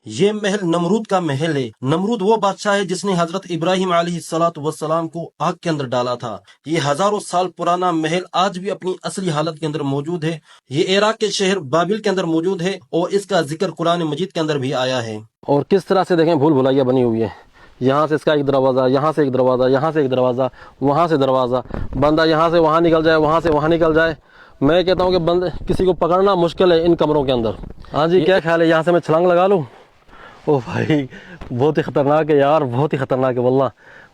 ये महल नमरूद का महल है। नमरूद वो बादशाह है जिसने हजरत इब्राहिम अलैहिस्सलातु वस्सलाम को आग के अंदर डाला था। ये हजारों साल पुराना महल आज भी अपनी असली हालत के अंदर मौजूद है। ये इराक के शहर बाबिल के अंदर मौजूद है और इसका जिक्र कुरान मजीद के अंदर भी आया है। और किस तरह से देखें भूल भुलैया बनी हुई है। यहाँ से इसका एक दरवाज़ा, यहाँ से एक दरवाज़ा, यहाँ से एक दरवाज़ा, वहाँ से दरवाज़ा। बंदा यहाँ से वहाँ निकल जाए, वहाँ से वहाँ निकल जाए। मैं कहता हूँ कि बंद किसी को पकड़ना मुश्किल है इन कमरों के अंदर। हाँ जी, क्या ख्याल है, यहाँ से मैं छलांग लगा लूँ? ओ भाई, बहुत ही ख़तरनाक है यार, बहुत ही ख़तरनाक है वल्लाह।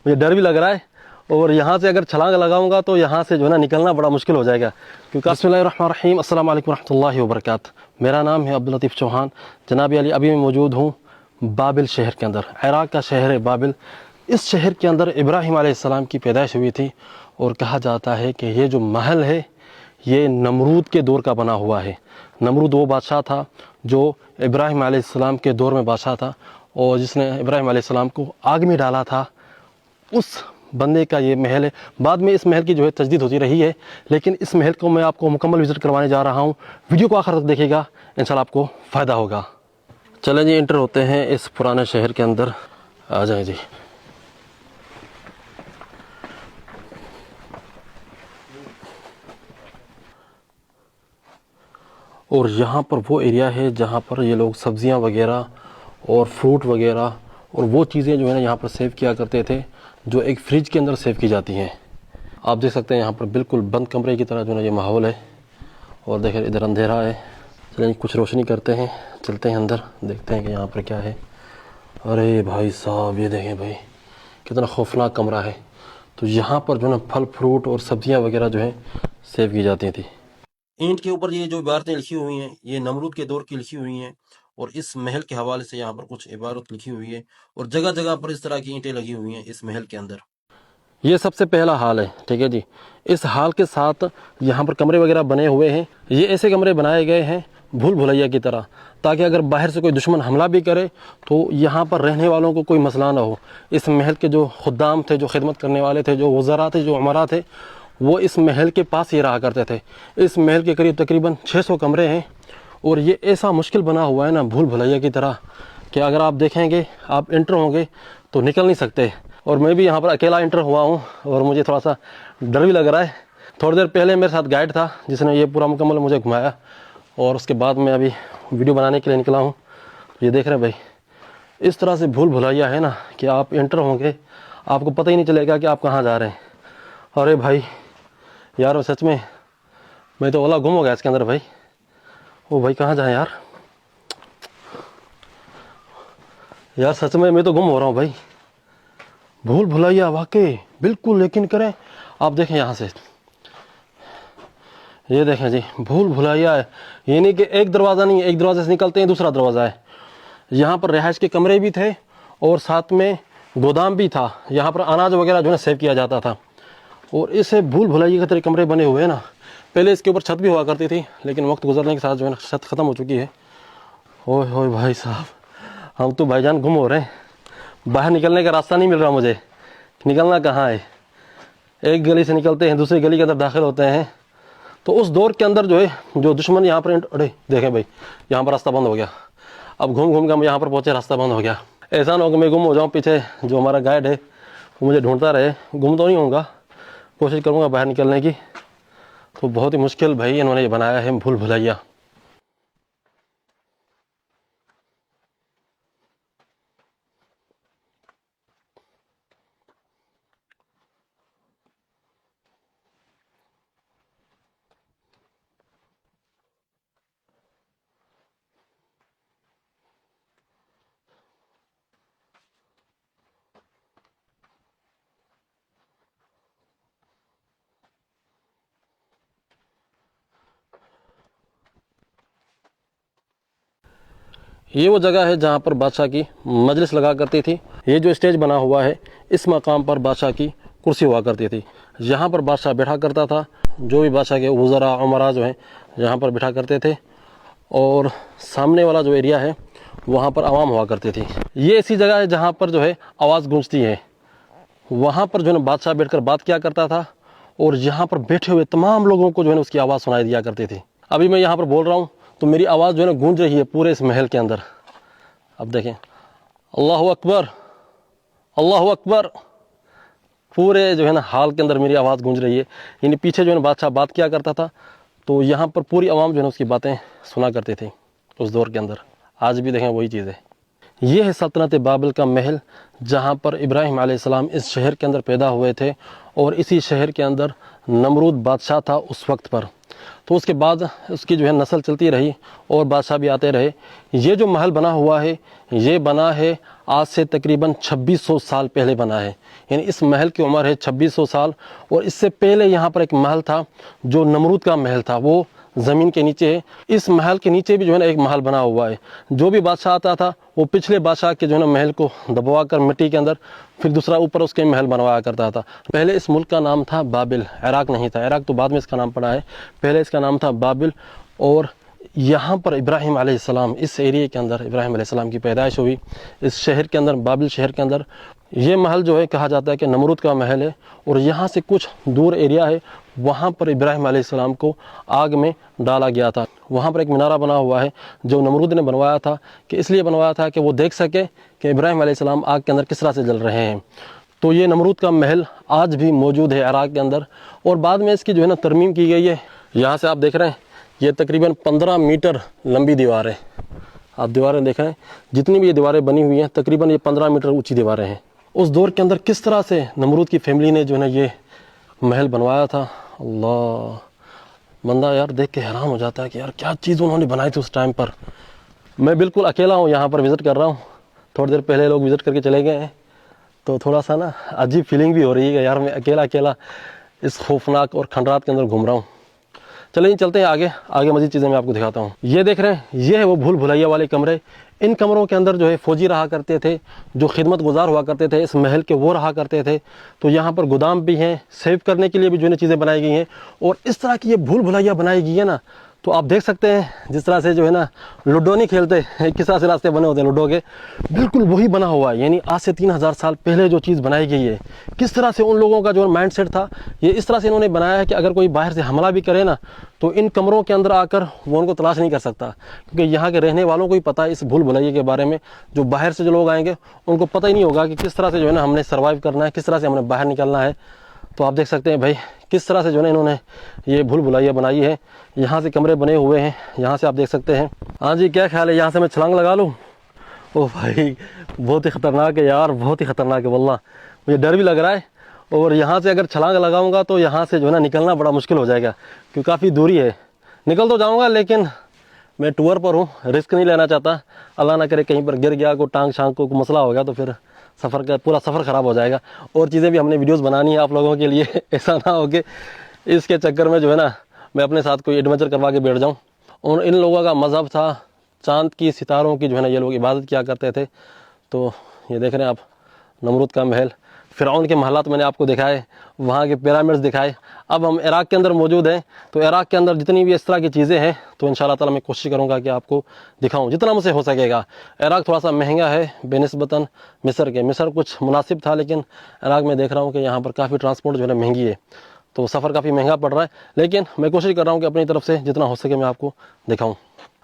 मुझे डर भी लग रहा है। और यहाँ से अगर छलांग लगाऊंगा तो यहाँ से जो है ना निकलना बड़ा मुश्किल हो जाएगा। क्योंकि बिस्मिल्लाहिर्रहमानिर्रहीम, अस्सलाम वालेकुम रहमतुल्लाहि व बरकातुहू। मेरा नाम है अब्दुल लतीफ़ चौहान। जनाब अली, अभी मैं मौजूद हूँ बाबिल शहर के अंदर। इराक का शहर है बाबिल। इस शहर के अंदर इब्राहिम अलैहिस्सलाम की पैदाइश हुई थी। और कहा जाता है कि ये जो महल है ये नमरूद के दौर का बना हुआ है। नमरूद वो बादशाह था जो इब्राहिम अलैहिस्सलाम के दौर में बादशाह था और जिसने इब्राहिम अलैहिस्सलाम को आग में डाला था। उस बंदे का ये महल है। बाद में इस महल की जो है तजदीद होती रही है, लेकिन इस महल को मैं आपको मुकम्मल विज़िट करवाने जा रहा हूँ। वीडियो को आखिर तक देखिएगा, इंशाल्लाह आपको फ़ायदा होगा। चलें जी, एंटर होते हैं इस पुराने शहर के अंदर। आ जाएं जी। और यहाँ पर वो एरिया है जहाँ पर ये लोग सब्ज़ियाँ वगैरह और फ्रूट वगैरह और वो चीज़ें जो है ना यहाँ पर सेव किया करते थे, जो एक फ्रिज के अंदर सेव की जाती हैं। आप देख सकते हैं यहाँ पर बिल्कुल बंद कमरे की तरह जो है ना ये माहौल है। और देखें इधर अंधेरा है। चलिए कुछ रोशनी करते हैं, चलते हैं अंदर, देखते हैं कि यहाँ पर क्या है। अरे भाई साहब, ये देखें भाई, कितना खौफनाक कमरा है। तो यहाँ पर जो है ना फल फ्रूट और सब्ज़ियाँ वगैरह जो है सेव की जाती थी। ईंट के ऊपर ये जो इबारतें लिखी हुई हैं ये नमरूद के दौर की लिखी हुई हैं और इस महल के हवाले से यहाँ पर कुछ इबारत लिखी हुई है और जगह जगह पर इस तरह की ईंटें लगी हुई हैं इस महल के अंदर। ये सबसे पहला हाल है, ठीक है जी। इस हाल के साथ यहाँ पर कमरे वगैरह बने हुए हैं। ये ऐसे कमरे बनाए गए हैं भूल भुलैया की तरह, ताकि अगर बाहर से कोई दुश्मन हमला भी करे तो यहाँ पर रहने वालों को कोई मसला ना हो। इस महल के जो खुद्दाम थे, जो खिदमत करने वाले थे, जो वज़रा थे, जो उमरा थे, वो इस महल के पास ही रहा करते थे। इस महल के करीब तकरीबन 600 कमरे हैं और ये ऐसा मुश्किल बना हुआ है ना भूल भुलैया की तरह कि अगर आप देखेंगे, आप इंटर होंगे तो निकल नहीं सकते। और मैं भी यहाँ पर अकेला इंटर हुआ हूँ और मुझे थोड़ा सा डर भी लग रहा है। थोड़ी देर पहले मेरे साथ गाइड था जिसने ये पूरा मुकम्मल मुझे घुमाया और उसके बाद मैं अभी वीडियो बनाने के लिए निकला हूँ। ये देख रहे हैं भाई, इस तरह से भूल भुलैया है ना कि आप इंटर होंगे, आपको पता ही नहीं चलेगा कि आप कहाँ जा रहे हैं। अरे भाई यार, सच में मैं तो ओला गुम हो गया इसके अंदर भाई। ओ भाई, कहाँ जाए यार, यार सच में मैं तो गुम हो रहा हूँ भाई। भूल भुलैया वाकई बिल्कुल, लेकिन करें आप देखें यहाँ से, ये देखें जी, भूल भुलैया है। ये नहीं कि एक दरवाज़ा नहीं है, एक दरवाजे से निकलते हैं दूसरा दरवाज़ा है। यहाँ पर रिहाइश के कमरे भी थे और साथ में गोदाम भी था। यहाँ पर अनाज वगैरह जो है सेव किया जाता था। और इसे भूल भुलैया के तरह कमरे बने हुए हैं ना। पहले इसके ऊपर छत भी हुआ करती थी, लेकिन वक्त गुजरने के साथ जो है ना छत ख़त्म हो चुकी है। ओए होए भाई साहब, हम तो भाईजान गुम हो रहे हैं। बाहर निकलने का रास्ता नहीं मिल रहा मुझे, निकलना कहाँ है। एक गली से निकलते हैं दूसरी गली के अंदर दाखिल होते हैं तो उस दौर के अंदर जो है जो दुश्मन यहाँ पर, अरे देखें भाई, यहाँ पर रास्ता बंद हो गया। अब घूम घूम कर हम यहाँ पर पहुँचे, रास्ता बंद हो गया। ऐसा ना हो कि मैं गुम हो जाऊँ, पीछे जो हमारा गाइड है वो मुझे ढूंढता रहे। गुम तो नहीं होऊंगा, कोशिश करूँगा बाहर निकलने की। तो बहुत ही मुश्किल भाई इन्होंने ये बनाया है भूल भुलैया। ये वो जगह है जहाँ पर बादशाह की मजलिस लगा करती थी। ये जो स्टेज बना हुआ है, इस मकाम पर बादशाह की कुर्सी हुआ करती थी। यहाँ पर बादशाह बैठा करता था। जो भी बादशाह के वज़रा उमरा जो हैं यहाँ पर बैठा करते थे। और सामने वाला जो एरिया है वहाँ पर आवाम हुआ करती थी। ये ऐसी जगह है जहाँ पर जो है आवाज़ गूंजती है। वहाँ पर जो है बादशाह बैठकर बात किया करता था और यहाँ पर बैठे हुए तमाम लोगों को जो है उसकी आवाज़ सुनाई दिया करती थी। अभी मैं यहाँ पर बोल रहा हूँ तो मेरी आवाज़ जो है ना गूंज रही है पूरे इस महल के अंदर। अब देखें, अल्लाह अकबर, अल्लाह अकबर। पूरे जो है ना हाल के अंदर मेरी आवाज़ गूंज रही है। यानी पीछे जो है ना बादशाह बात किया करता था, तो यहाँ पर पूरी आवाम जो है ना उसकी बातें सुना करते थे उस दौर के अंदर। आज भी देखें वही चीज़ है। ये है सल्तनत बाबिल का महल, जहाँ पर इब्राहिम अलैहिस्सलाम इस शहर के अंदर पैदा हुए थे और इसी शहर के अंदर नमरूद बादशाह था उस वक्त पर। तो उसके बाद उसकी जो है नस्ल चलती रही और बादशाह भी आते रहे। ये जो महल बना हुआ है, ये बना है आज से तकरीबन 2600 साल पहले बना है। यानी इस महल की उम्र है 2600 साल। और इससे पहले यहाँ पर एक महल था जो नमरूद का महल था, वो ज़मीन के नीचे है। इस महल के नीचे भी जो है ना एक महल बना हुआ है। जो भी बादशाह आता था वो पिछले बादशाह के जो है ना महल को दबवा कर मिट्टी के अंदर फिर दूसरा ऊपर उसके महल बनवाया करता था। पहले इस मुल्क का नाम था बाबिल, इराक नहीं था। इराक तो बाद में इसका नाम पड़ा है, पहले इसका नाम था बाबिल। और यहाँ पर इब्राहिम अलैहिस्सलाम, इस एरिया के अंदर इब्राहिम अलैहिस्सलाम की पैदाइश हुई, इस शहर के अंदर, बाबिल शहर के अंदर। ये महल जो है कहा जाता है कि नमरूद का महल है। और यहाँ से कुछ दूर एरिया है, वहाँ पर इब्राहिम अलैहिस्सलाम को आग में डाला गया था। वहाँ पर एक मीनारा बना हुआ है जो नमरूद ने बनवाया था, कि इसलिए बनवाया था कि वो देख सके कि इब्राहिम अलैहिस्सलाम आग के अंदर किस तरह से जल रहे हैं। तो ये नमरूद का महल आज भी मौजूद है इराक के अंदर। और बाद में इसकी जो है ना तरमीम की गई है। यहाँ से आप देख रहे हैं ये तकरीबन 15 मीटर लंबी दीवार है। आप दीवारें देख रहे हैं, जितनी भी ये दीवारें बनी हुई हैं तकरीबन ये 15 मीटर ऊंची दीवारें हैं। उस दौर के अंदर किस तरह से नमरूद की फैमिली ने जो है ना ये महल बनवाया था, अल्लाह, बंदा यार देख के हैरान हो जाता है कि यार क्या चीज़ उन्होंने बनाई थी उस टाइम पर। मैं बिल्कुल अकेला हूँ, यहाँ पर विज़िट कर रहा हूँ। थोड़ी देर पहले लोग विज़िट करके चले गए हैं, तो थोड़ा सा ना अजीब फीलिंग भी हो रही है कि यार मैं अकेला अकेला इस खौफनाक और खंडरात के अंदर घूम रहा हूँ। चलिए चलते हैं आगे, आगे मज़ीद चीज़ें मैं आपको दिखाता हूँ। ये देख रहे हैं, ये है वो भूल भुलैया वाले कमरे। इन कमरों के अंदर जो है फौजी रहा करते थे, जो खिदमत गुजार हुआ करते थे इस महल के, वो रहा करते थे। तो यहाँ पर गोदाम भी हैं, सेव करने के लिए भी जो है चीज़ें बनाई गई हैं। और इस तरह की ये भूल भुलैया बनाई गई है ना, तो आप देख सकते हैं जिस तरह से जो है ना लूडो नहीं खेलते, किस तरह से रास्ते बने होते हैं लूडो के, बिल्कुल वही बना हुआ है। यानी आज से 3000 साल पहले जो चीज़ बनाई गई है, किस तरह से उन लोगों का जो माइंड सेट था, ये इस तरह से इन्होंने बनाया है कि अगर कोई बाहर से हमला भी करे ना, तो इन कमरों के अंदर आकर वो उनको तलाश नहीं कर सकता। क्योंकि यहाँ के रहने वालों को ही पता है इस भूल भुलैया के बारे में। जो बाहर से जो लोग आएंगे उनको पता ही नहीं होगा कि किस तरह से जो है ना हमने सर्वाइव करना है, किस तरह से हमने बाहर निकलना है। तो आप देख सकते हैं भाई किस तरह से जो है इन्होंने ये भूल भुलैया बनाई है। यहाँ से कमरे बने हुए हैं, यहाँ से आप देख सकते हैं। हाँ जी, क्या ख्याल है, यहाँ से मैं छलांग लगा लूँ? ओ भाई बहुत ही ख़तरनाक है यार, बहुत ही ख़तरनाक है वल्लाह, मुझे डर भी लग रहा है। और यहाँ से अगर छलांग लगाऊंगा तो यहाँ से जो है ना निकलना बड़ा मुश्किल हो जाएगा, क्योंकि काफ़ी दूरी है। निकल तो जाऊँगा लेकिन मैं टूर पर हूँ, रिस्क नहीं लेना चाहता। अल्लाह ना करे कहीं पर गिर गया, को टांग शांग को मसला हो गया तो फिर सफ़र का पूरा सफ़र ख़राब हो जाएगा। और चीज़ें भी हमने वीडियोस बनानी है आप लोगों के लिए, ऐसा ना हो कि इसके चक्कर में जो है ना मैं अपने साथ कोई एडवेंचर करवा के बैठ जाऊँ। और इन लोगों का मज़हब था चाँद की, सितारों की जो है ना ये लोग इबादत किया करते थे। तो ये देख रहे हैं आप नमरूद का महल, फ़िरऔन के महलात मैंने आपको दिखाए, वहाँ के पिरामिड्स दिखाए। अब हम इराक के अंदर मौजूद हैं, तो इराक के अंदर जितनी भी इस तरह की चीज़ें हैं तो इंशाअल्लाह ताला मैं कोशिश करूँगा कि आपको दिखाऊँ जितना मुझसे हो सकेगा। इराक थोड़ा सा महंगा है बेनिस्बतन मिस्र के। मिस्र कुछ मुनासिब था, लेकिन इराक में देख रहा हूँ कि यहाँ पर काफ़ी ट्रांसपोर्ट जो है महंगी है, तो सफ़र काफ़ी महंगा पड़ रहा है। लेकिन मैं कोशिश कर रहा हूँ कि अपनी तरफ से जितना हो सके मैं आपको दिखाऊँ।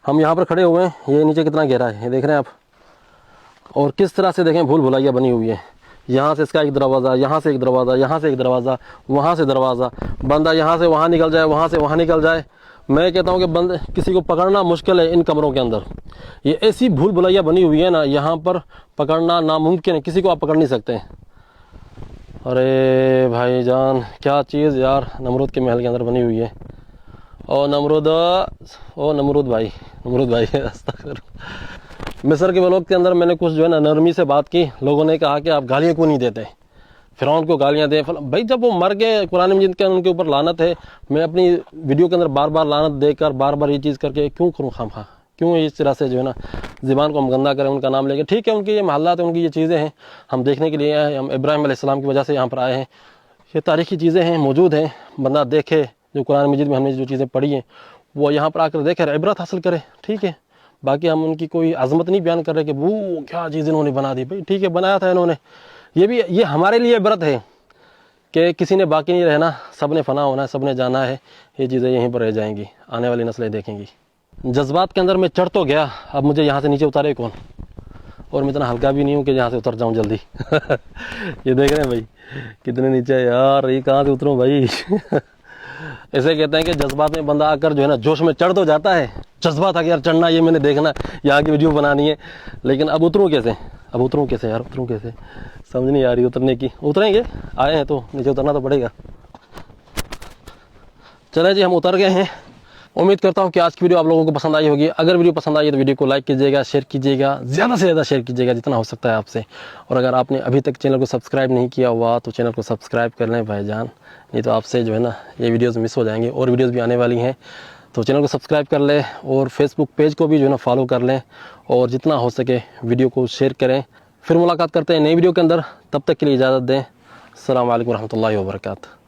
हम यहाँ पर खड़े हुए हैं, ये नीचे कितना गहरा है ये देख रहे हैं आप। और किस तरह से देखें भूल भुलैया बनी हुई है। यहाँ से इसका एक दरवाज़ा, यहाँ से एक दरवाज़ा, यहाँ से एक दरवाज़ा, वहाँ से दरवाज़ा। बंदा यहाँ से वहाँ निकल जाए, वहाँ से वहाँ निकल जाए। मैं कहता हूँ कि बंद किसी को पकड़ना मुश्किल है इन कमरों के अंदर। ये ऐसी भूल भुलैया बनी हुई है ना, यहाँ पर पकड़ना नामुमकिन है, किसी को आप पकड़ नहीं सकते। अरे भाईजान क्या चीज़ यार नमरूद के महल के अंदर बनी हुई है। ओ नमरूद भाई, नमरूद भाई मिस्र के व्लॉग के अंदर मैंने कुछ जो है ना नरमी से बात की। लोगों ने कहा कि आप गालियाँ क्यों नहीं देते, फ़िरऔन को गालियाँ दें। भाई जब वो मर गए, कुरान मजीद के उनके ऊपर लानत है। मैं अपनी वीडियो के अंदर बार बार लानत देकर बार बार ये चीज़ करके क्यों करूँ खामखा, क्यों इस तरह से जो है ना ज़बान को हम गंदा करें उनका नाम लेके। ठीक है, उनकी ये महल्लात है, उनकी ये चीज़ें हैं, हम देखने के लिए आए हैं। हम इब्राहिम अलैहिस्सलाम की वजह से यहाँ पर आए हैं। ये तारीख़ी चीज़ें हैं, मौजूद हैं, बंदा देखे। जो कुरान मजीद में हमने जो चीज़ें पढ़ी हैं वो यहाँ पर आकर देखे, इबरत हासिल करे। ठीक है, बाकी हम उनकी कोई अजमत नहीं बयान कर रहे कि वो क्या चीज़ इन्होंने बना दी। भाई ठीक है, बनाया था इन्होंने, ये हमारे लिए इबरत है कि किसी ने बाकी नहीं रहना, सब ने फ़ना होना है, सब ने जाना है। ये चीज़ें यहीं पर रह जाएंगी, आने वाली नस्लें देखेंगी। जज्बात के अंदर मैं चढ़ तो गया, अब मुझे यहाँ से नीचे उतारे कौन। और मैं इतना हल्का भी नहीं हूँ कि यहाँ से उतर जाऊँ जल्दी। ये देख रहे हैं भाई कितने नीचे है यार, ये कहाँ से उतरूँ भाई। ऐसे कहते हैं कि जज्बात में बंदा आकर जो है ना जोश में चढ़ तो जाता है, जज्बा था कि यार चढ़ना, ये मैंने देखना, यहाँ की वीडियो बनानी है, लेकिन अब उतरूँ कैसे, अब उतरूँ कैसे यार, उतरूँ कैसे, समझ नहीं आ रही उतरने की। उतरेंगे, आए हैं तो नीचे उतरना तो पड़ेगा। चले जी, हम उतर गए हैं। उम्मीद करता हूँ कि आज की वीडियो आप लोगों को पसंद आई होगी। अगर वीडियो पसंद आई है तो वीडियो को लाइक कीजिएगा, शेयर कीजिएगा, ज़्यादा से ज़्यादा शेयर कीजिएगा जितना हो सकता है आपसे। और अगर आपने अभी तक चैनल को सब्सक्राइब नहीं किया हुआ तो चैनल को सब्सक्राइब कर लें भाईजान, नहीं तो आपसे जो है ना ये वीडियोज़ मिस हो जाएंगे। और वीडियोज़ भी आने वाली हैं, तो चैनल को सब्सक्राइब कर लें और फेसबुक पेज को भी जो है ना फॉलो कर लें, और जितना हो सके वीडियो को शेयर करें। फिर मुलाकात करते हैं नई वीडियो के अंदर, तब तक के लिए इजाज़त दें। अस्सलाम वालेकुम रहमतुल्लाहि व बरकातहू।